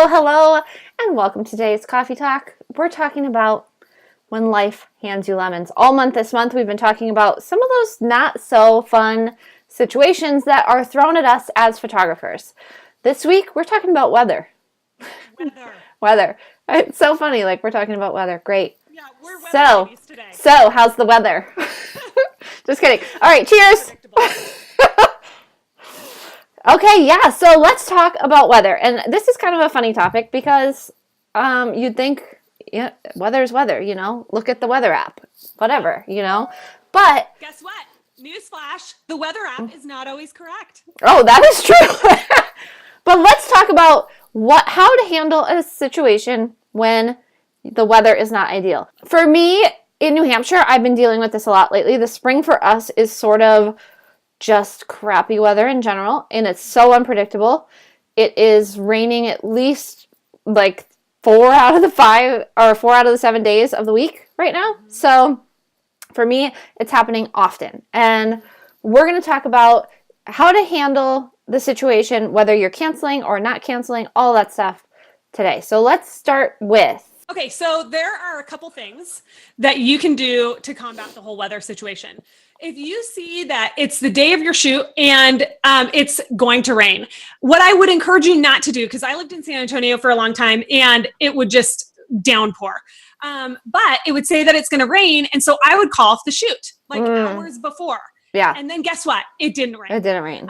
Hello, and welcome to today's Coffee Talk. We're talking about when life hands you lemons. All month this month, we've been talking about some of those not so fun situations that are thrown at us as photographers. This week, we're talking about weather. Weather. It's so funny, like we're talking about weather. Great. Yeah, we're weather ladies today. So, how's the weather? Just kidding. All right, cheers. Okay, yeah, so let's talk about weather. And this is kind of a funny topic because you'd think, yeah, weather's weather, look at the weather app, whatever, But guess what? Newsflash, the weather app is not always correct. Oh, that is true. But let's talk about how to handle a situation when the weather is not ideal. For me, in New Hampshire, I've been dealing with this a lot lately. The spring for us is sort of just crappy weather in general, and it's so unpredictable. It is raining at least like 4 out of the 7 days of the week right now. Mm-hmm. So for me, it's happening often. And we're going to talk about how to handle the situation, whether you're canceling or not canceling, all that stuff today. So let's start with okay, so there are a couple things that you can do to combat the whole weather situation. If you see that it's the day of your shoot and it's going to rain, what I would encourage you not to do, because I lived in San Antonio for a long time and it would just downpour. But it would say that it's going to rain. And so I would call off the shoot hours before. Yeah. And then guess what? It didn't rain. It didn't rain.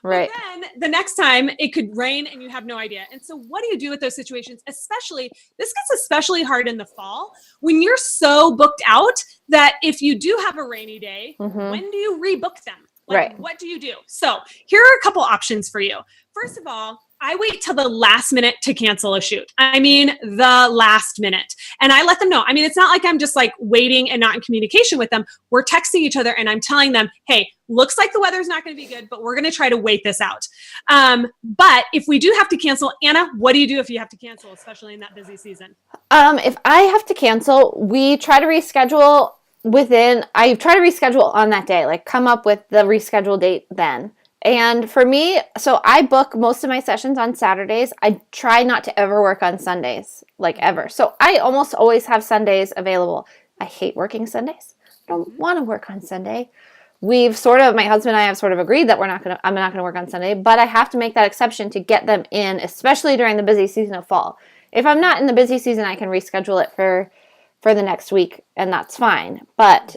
Right. But then the next time it could rain and you have no idea. And so what do you do with those situations? This gets especially hard in the fall when you're so booked out that if you do have a rainy day, when do you rebook them? Right. What do you do? So here are a couple options for you. First of all, I wait till the last minute to cancel a shoot. I mean, the last minute. And I let them know. I mean, it's not like I'm just like waiting and not in communication with them. We're texting each other and I'm telling them, hey, looks like the weather's not going to be good, but we're going to try to wait this out. But if we do have to cancel, Anna, what do you do if you have to cancel, especially in that busy season? If I have to cancel, we try to reschedule I try to reschedule on that day, like come up with the reschedule date then. And for me, so I book most of my sessions on Saturdays. I try not to ever work on Sundays, like ever. So I almost always have Sundays available. I hate working Sundays. I don't want to work on Sunday. My husband and I have sort of agreed that I'm not going to work on Sunday, but I have to make that exception to get them in, especially during the busy season of fall. If I'm not in the busy season, I can reschedule it for the next week, and that's fine. But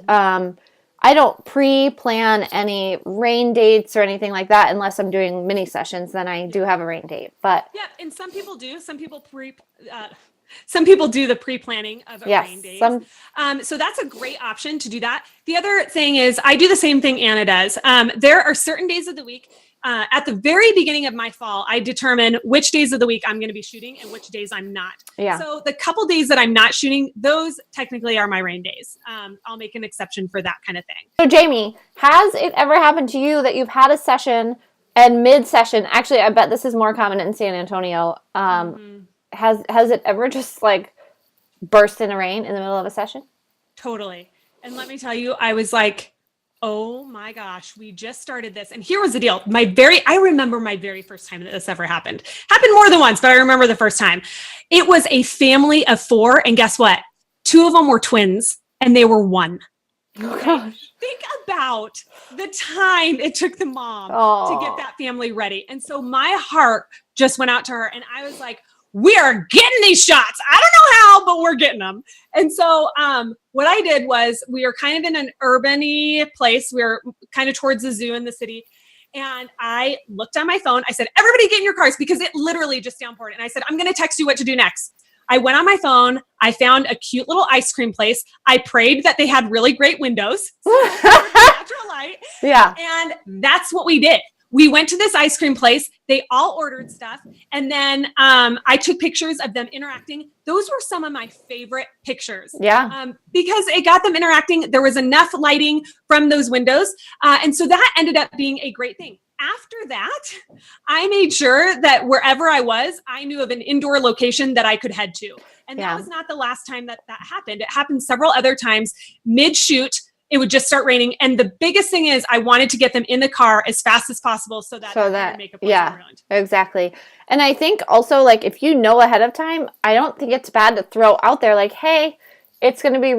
I don't pre-plan any rain dates or anything like that unless I'm doing mini sessions. Then I do have a rain date. But yeah, and some people do. Some people do the pre-planning of a rain date. So that's a great option to do that. The other thing is I do the same thing Anna does. There are certain days of the week. At the very beginning of my fall, I determine which days of the week I'm going to be shooting and which days I'm not. Yeah. So the couple days that I'm not shooting, those technically are my rain days. I'll make an exception for that kind of thing. So Jamie, has it ever happened to you that you've had a session and mid-session, actually I bet this is more common in San Antonio, has it ever just like burst into rain in the middle of a session? Totally. And let me tell you, I was like, oh my gosh, we just started this. And here was the deal. I remember my very first time that this ever happened. Happened more than once, but I remember the first time. It was a family of 4. And guess what? 2 of them were twins and they were 1. Oh gosh. Think about the time it took the mom to get that family ready. And so my heart just went out to her and I was like, we are getting these shots. I don't know how, but we're getting them. And so what I did was we were kind of in an urban-y place. We were kind of towards the zoo in the city. And I looked on my phone. I said, everybody get in your cars because it literally just downpoured. And I said, I'm going to text you what to do next. I went on my phone. I found a cute little ice cream place. I prayed that they had really great windows. So natural light. Yeah. And that's what we did. We went to this ice cream place. They all ordered stuff. And then I took pictures of them interacting. Those were some of my favorite pictures. Yeah. Because it got them interacting. There was enough lighting from those windows. And so that ended up being a great thing. After that, I made sure that wherever I was, I knew of an indoor location that I could head to. And that was not the last time that happened. It happened several other times mid-shoot. it would just start raining. And the biggest thing is I wanted to get them in the car as fast as possible so that makeup wasn't ruined. Exactly. And I think also, like, if you know ahead of time, I don't think it's bad to throw out there, like, hey, it's going to be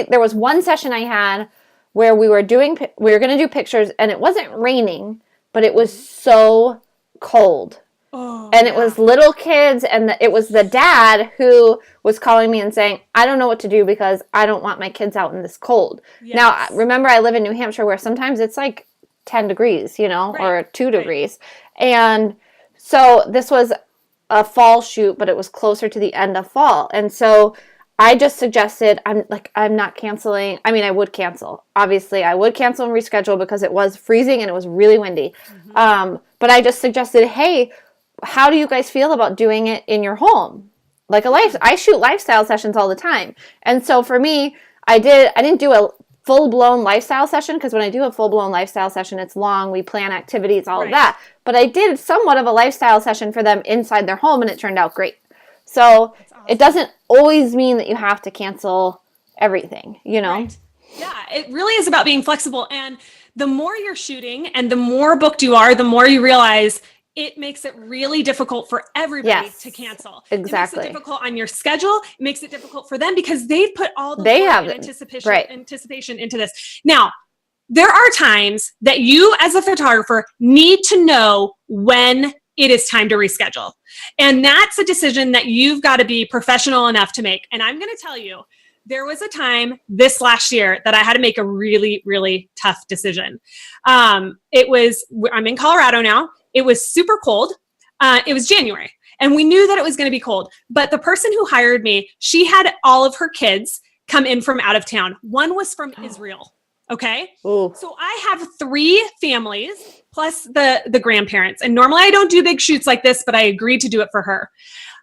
there was one session I had where we were going to do pictures, and it wasn't raining, but it was so cold. And it was little kids, and it was the dad who was calling me and saying, I don't know what to do because I don't want my kids out in this cold. Yes. Now, remember, I live in New Hampshire where sometimes it's like 10 degrees, or 2 degrees. And so this was a fall shoot, but it was closer to the end of fall. And so I just suggested, I'm not canceling. I mean, I would cancel. Obviously, I would cancel and reschedule because it was freezing and it was really windy. Mm-hmm. But I just suggested, hey, how do you guys feel about doing it in your home? Like I shoot lifestyle sessions all the time. And so for me, I didn't do a full-blown lifestyle session because when I do a full-blown lifestyle session, it's long. We plan activities, all of that. But I did somewhat of a lifestyle session for them inside their home, and it turned out great. So it doesn't always mean that you have to cancel everything, Right. Yeah, it really is about being flexible. And the more you're shooting and the more booked you are, the more you realize it makes it really difficult for everybody to cancel. Exactly. It makes it difficult on your schedule. It makes it difficult for them because they've put all the anticipation into this. Now, there are times that you as a photographer need to know when it is time to reschedule. And that's a decision that you've got to be professional enough to make. And I'm going to tell you, there was a time this last year that I had to make a really, really tough decision. I'm in Colorado now. It was super cold. It was January, and we knew that it was going to be cold. But the person who hired me, she had all of her kids come in from out of town. One was from Israel. Okay. Ooh. So I have 3 families plus the grandparents. And normally I don't do big shoots like this, but I agreed to do it for her.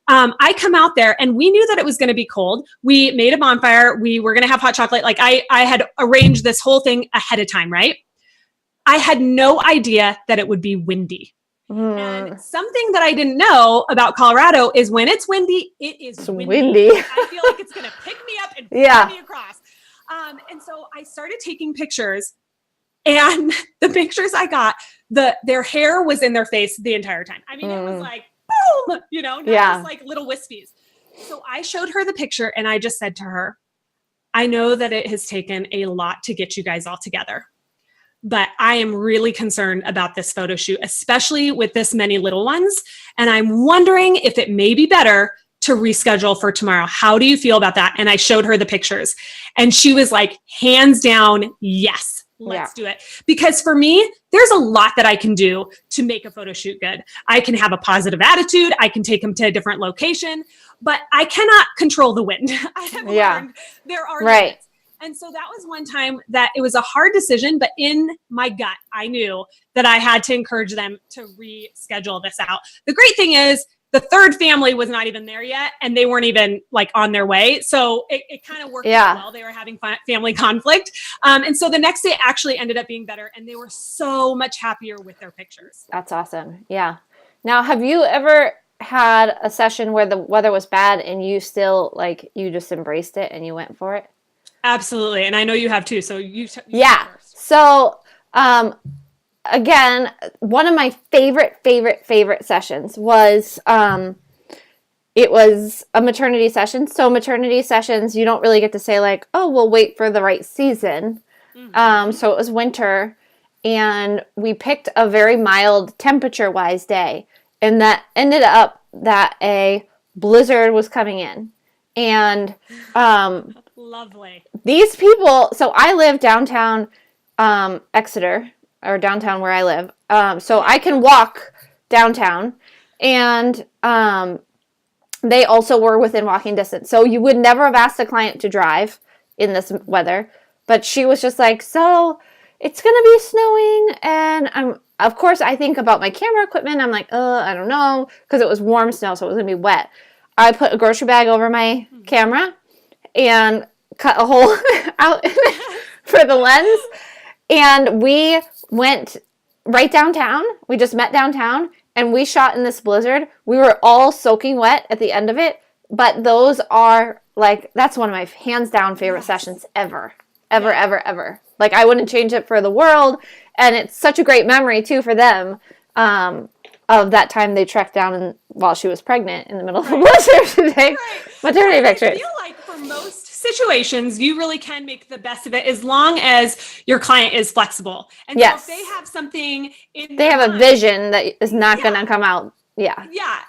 I come out there and we knew that it was going to be cold. We made a bonfire. We were going to have hot chocolate. Like I had arranged this whole thing ahead of time, right? I had no idea that it would be windy. And something that I didn't know about Colorado is when it's windy, it is windy. I feel like it's going to pick me up and pull me across. And so I started taking pictures, and the pictures I got, their hair was in their face the entire time. I mean, it was like, boom, not just like little wispies. So I showed her the picture, and I just said to her, I know that it has taken a lot to get you guys all together, but I am really concerned about this photo shoot, especially with this many little ones. And I'm wondering if it may be better to reschedule for tomorrow. How do you feel about that? And I showed her the pictures, and she was like, hands down, yes, let's do it. Because for me, there's a lot that I can do to make a photo shoot good. I can have a positive attitude. I can take them to a different location, but I cannot control the wind. I have learned there are limits. And so that was one time that it was a hard decision, but in my gut, I knew that I had to encourage them to reschedule this out. The great thing is the third family was not even there yet, and they weren't even like on their way. So it kind of worked out well. They were having family conflict. And so the next day actually ended up being better, and they were so much happier with their pictures. That's awesome. Yeah. Now, have you ever had a session where the weather was bad and you still you just embraced it and you went for it? Absolutely. And I know you have too. So you So, again, one of my favorite sessions was, it was a maternity session. So maternity sessions, you don't really get to say like, oh, we'll wait for the right season. Mm-hmm. So it was winter, and we picked a very mild temperature-wise day. And that ended up that a blizzard was coming in. And, lovely. These people, so I live downtown Exeter, or downtown where I live. So I can walk downtown, and they also were within walking distance. So you would never have asked a client to drive in this weather, but she was just like, so it's going to be snowing, and of course I think about my camera equipment. I'm like, I don't know, because it was warm snow, so it was going to be wet. I put a grocery bag over my camera and cut a hole out for the lens. And we went right downtown. We just met downtown, and we shot in this blizzard. We were all soaking wet at the end of it. But those are that's one of my hands down favorite sessions ever. ever, ever, ever. Like, I wouldn't change it for the world. And it's such a great memory, too, for them, of that time they trekked down while she was pregnant in the middle of a blizzard to take maternity pictures. I feel like for most situations, you really can make the best of it as long as your client is flexible. And so if they have something in they have a vision that is not going to come out. Yeah,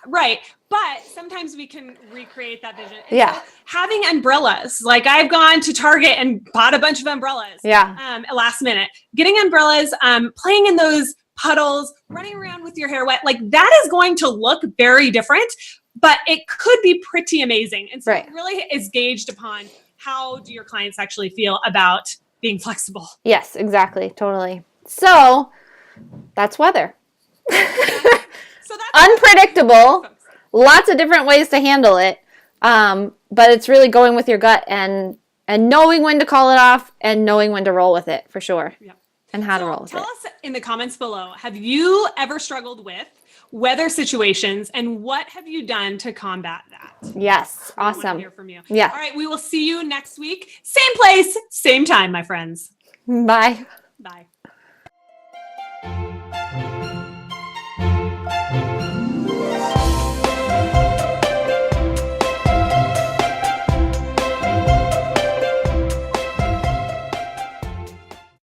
right. But sometimes we can recreate that vision. And so having umbrellas, like I've gone to Target and bought a bunch of umbrellas. Last minute, getting umbrellas, playing in those puddles, running around with your hair wet, like that is going to look very different, but it could be pretty amazing. And so it really is gauged upon how do your clients actually feel about being flexible. Yes, exactly. Totally. So that's weather. So that's unpredictable. Lots of different ways to handle it. But it's really going with your gut and knowing when to call it off and knowing when to roll with it for sure. Yeah. And how to roll with it. Tell us in the comments below, have you ever struggled with weather situations and what have you done to combat that? Yes. Awesome. I want to hear from you. Yeah. All right. We will see you next week. Same place, same time, my friends. Bye. Bye.